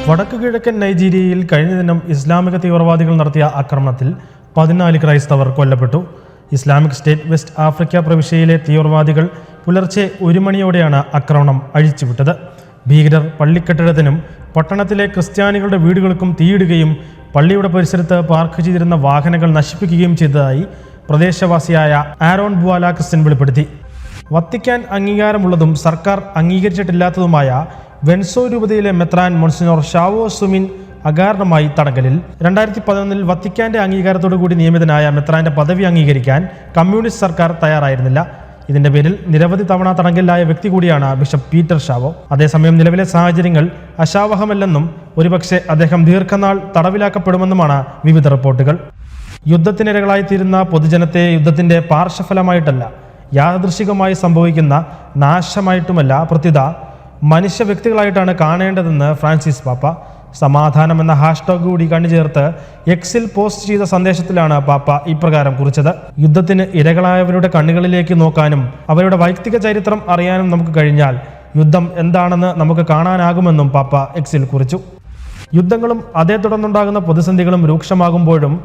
വടക്കു കിഴക്കൻ നൈജീരിയയിൽ കഴിഞ്ഞ ദിനം ഇസ്ലാമിക തീവ്രവാദികൾ നടത്തിയ ആക്രമണത്തിൽ 14 ക്രൈസ്തവർ കൊല്ലപ്പെട്ടു. ഇസ്ലാമിക് സ്റ്റേറ്റ് വെസ്റ്റ് ആഫ്രിക്ക പ്രവിശ്യയിലെ തീവ്രവാദികൾ പുലർച്ചെ 1 മണിയോടെയാണ് ആക്രമണം അഴിച്ചുവിട്ടത്. ഭീകരർ പള്ളിക്കെട്ടിടത്തിനും പട്ടണത്തിലെ ക്രിസ്ത്യാനികളുടെ വീടുകൾക്കും തീയിടുകയും പള്ളിയുടെ പരിസരത്ത് പാർക്ക് ചെയ്തിരുന്ന വാഹനങ്ങൾ നശിപ്പിക്കുകയും ചെയ്തതായി പ്രദേശവാസിയായ ആരോൺ ബുവാല ക്രിസ്ത്യൻ വെളിപ്പെടുത്തി. വത്തിക്കാൻ അംഗീകാരമുള്ളതും സർക്കാർ അംഗീകരിച്ചിട്ടില്ലാത്തതുമായ വെൻസോ രൂപതയിലെ മെത്രാൻ മോൺസിനോർ ഷാവോ സുമിൻ അകാരണമായി തടങ്കലിൽ. 2011 വത്തിക്കാന്റെ അംഗീകാരത്തോടുകൂടി നിയമിതനായ മെത്രാന്റെ പദവി അംഗീകരിക്കാൻ കമ്മ്യൂണിസ്റ്റ് സർക്കാർ തയ്യാറായിരുന്നില്ല. ഇതിന്റെ പേരിൽ നിരവധി തവണ തടങ്കലിലായ വ്യക്തി കൂടിയാണ് ബിഷപ്പ് പീറ്റർ ഷാവോ. അതേസമയം നിലവിലെ സാഹചര്യങ്ങൾ അശാവഹമല്ലെന്നും ഒരുപക്ഷെ അദ്ദേഹം ദീർഘനാൾ തടവിലാക്കപ്പെടുമെന്നുമാണ് വിവിധ റിപ്പോർട്ടുകൾ. യുദ്ധത്തിനിരകളായിത്തീരുന്ന പൊതുജനത്തെ യുദ്ധത്തിന്റെ പാർശ്വഫലമായിട്ടല്ല, യാദൃശികമായി സംഭവിക്കുന്ന നാശമായിട്ടുമല്ല, പ്രത്യുത മനുഷ്യ വ്യക്തികളായിട്ടാണ് കാണേണ്ടതെന്ന് ഫ്രാൻസിസ് പാപ്പ. സമാധാനം എന്ന ഹാഷ്ടാഗ് കൂടി കണ്ടുചേർത്ത് എക്സിൽ പോസ്റ്റ് ചെയ്ത സന്ദേശത്തിലാണ് പാപ്പ ഇപ്രകാരം കുറിച്ചത്. യുദ്ധത്തിന് ഇരകളായവരുടെ കണ്ണുകളിലേക്ക് നോക്കാനും അവരുടെ വൈയക്തിക ചരിത്രം അറിയാനും നമുക്ക് കഴിഞ്ഞാൽ യുദ്ധം എന്താണെന്ന് നമുക്ക് കാണാനാകുമെന്നും പാപ്പ എക്സിൽ കുറിച്ചു. യുദ്ധങ്ങളും അതേ തുടർന്നുണ്ടാകുന്ന പ്രതിസന്ധികളും രൂക്ഷമാകുമ്പോഴും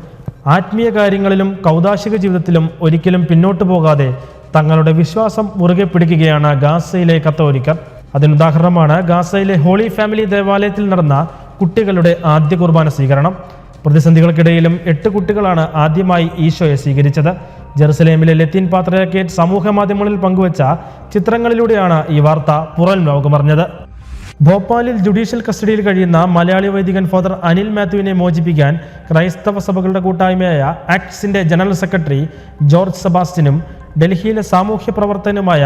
ആത്മീയ കാര്യങ്ങളിലും കൗദാശിക ജീവിതത്തിലും ഒരിക്കലും പിന്നോട്ടു പോകാതെ തങ്ങളുടെ വിശ്വാസം മുറുകെ പിടിക്കുകയാണ് ഗാസയിലെ കത്തോലിക്കർ. അതിനുദാഹരണമാണ് ഗാസയിലെ ഹോളി ഫാമിലി ദേവാലയത്തിൽ നടന്ന കുട്ടികളുടെ ആദ്യ കുർബാന സ്വീകരണം. പ്രതിസന്ധികൾക്കിടയിലും 8 കുട്ടികളാണ് ആദ്യമായി ഈശോയെ സ്വീകരിച്ചത്. ജെറുസലേമിലെ ലത്തീൻ പാത്രിയാർക്കേറ്റ് സമൂഹ മാധ്യമങ്ങളിൽ പങ്കുവച്ച ചിത്രങ്ങളിലൂടെയാണ് ഈ വാർത്ത പുറം ലോകമറിഞ്ഞത്. ഭോപ്പാലിൽ ജുഡീഷ്യൽ കസ്റ്റഡിയിൽ കഴിയുന്ന മലയാളി വൈദികൻ ഫാദർ അനിൽ മാത്യുവിനെ മോചിപ്പിക്കാൻ ക്രൈസ്തവ സഭകളുടെ കൂട്ടായ്മയായ ആക്ട്സിന്റെ ജനറൽ സെക്രട്ടറി ജോർജ് സെബാസ്റ്റ്യനും ഡൽഹിയിലെ സാമൂഹ്യ പ്രവർത്തകനുമായ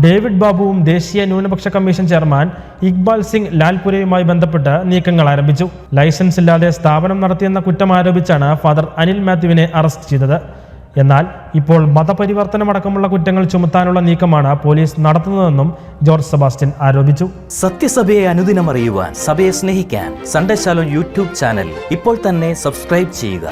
ഡേവിഡ് ബാബുവും ദേശീയ ന്യൂനപക്ഷ കമ്മീഷൻ ചെയർമാൻ ഇക്ബാൽ സിംഗ് ലാൽപുരയുമായി ബന്ധപ്പെട്ട് നീക്കങ്ങൾ ആരംഭിച്ചു. ലൈസൻസ് ഇല്ലാതെ സ്ഥാപനം നടത്തിയെന്ന കുറ്റം ആരോപിച്ചാണ് ഫാദർ അനിൽ മാത്യുവിനെ അറസ്റ്റ് ചെയ്തത്. എന്നാൽ ഇപ്പോൾ മതപരിവർത്തനമടക്കമുള്ള കുറ്റങ്ങൾ ചുമത്താനുള്ള നീക്കമാണ് പോലീസ് നടത്തുന്നതെന്നും ജോർജ് സെബാസ്റ്റ്യൻ ആരോപിച്ചു. സത്യസഭയെ അനുദിനം അറിയുവാൻ, സഭയെ സ്നേഹിക്കാൻ സൺഡേ ശാലോം യൂട്യൂബ് ചാനൽ ഇപ്പോൾ തന്നെ സബ്സ്ക്രൈബ് ചെയ്യുക.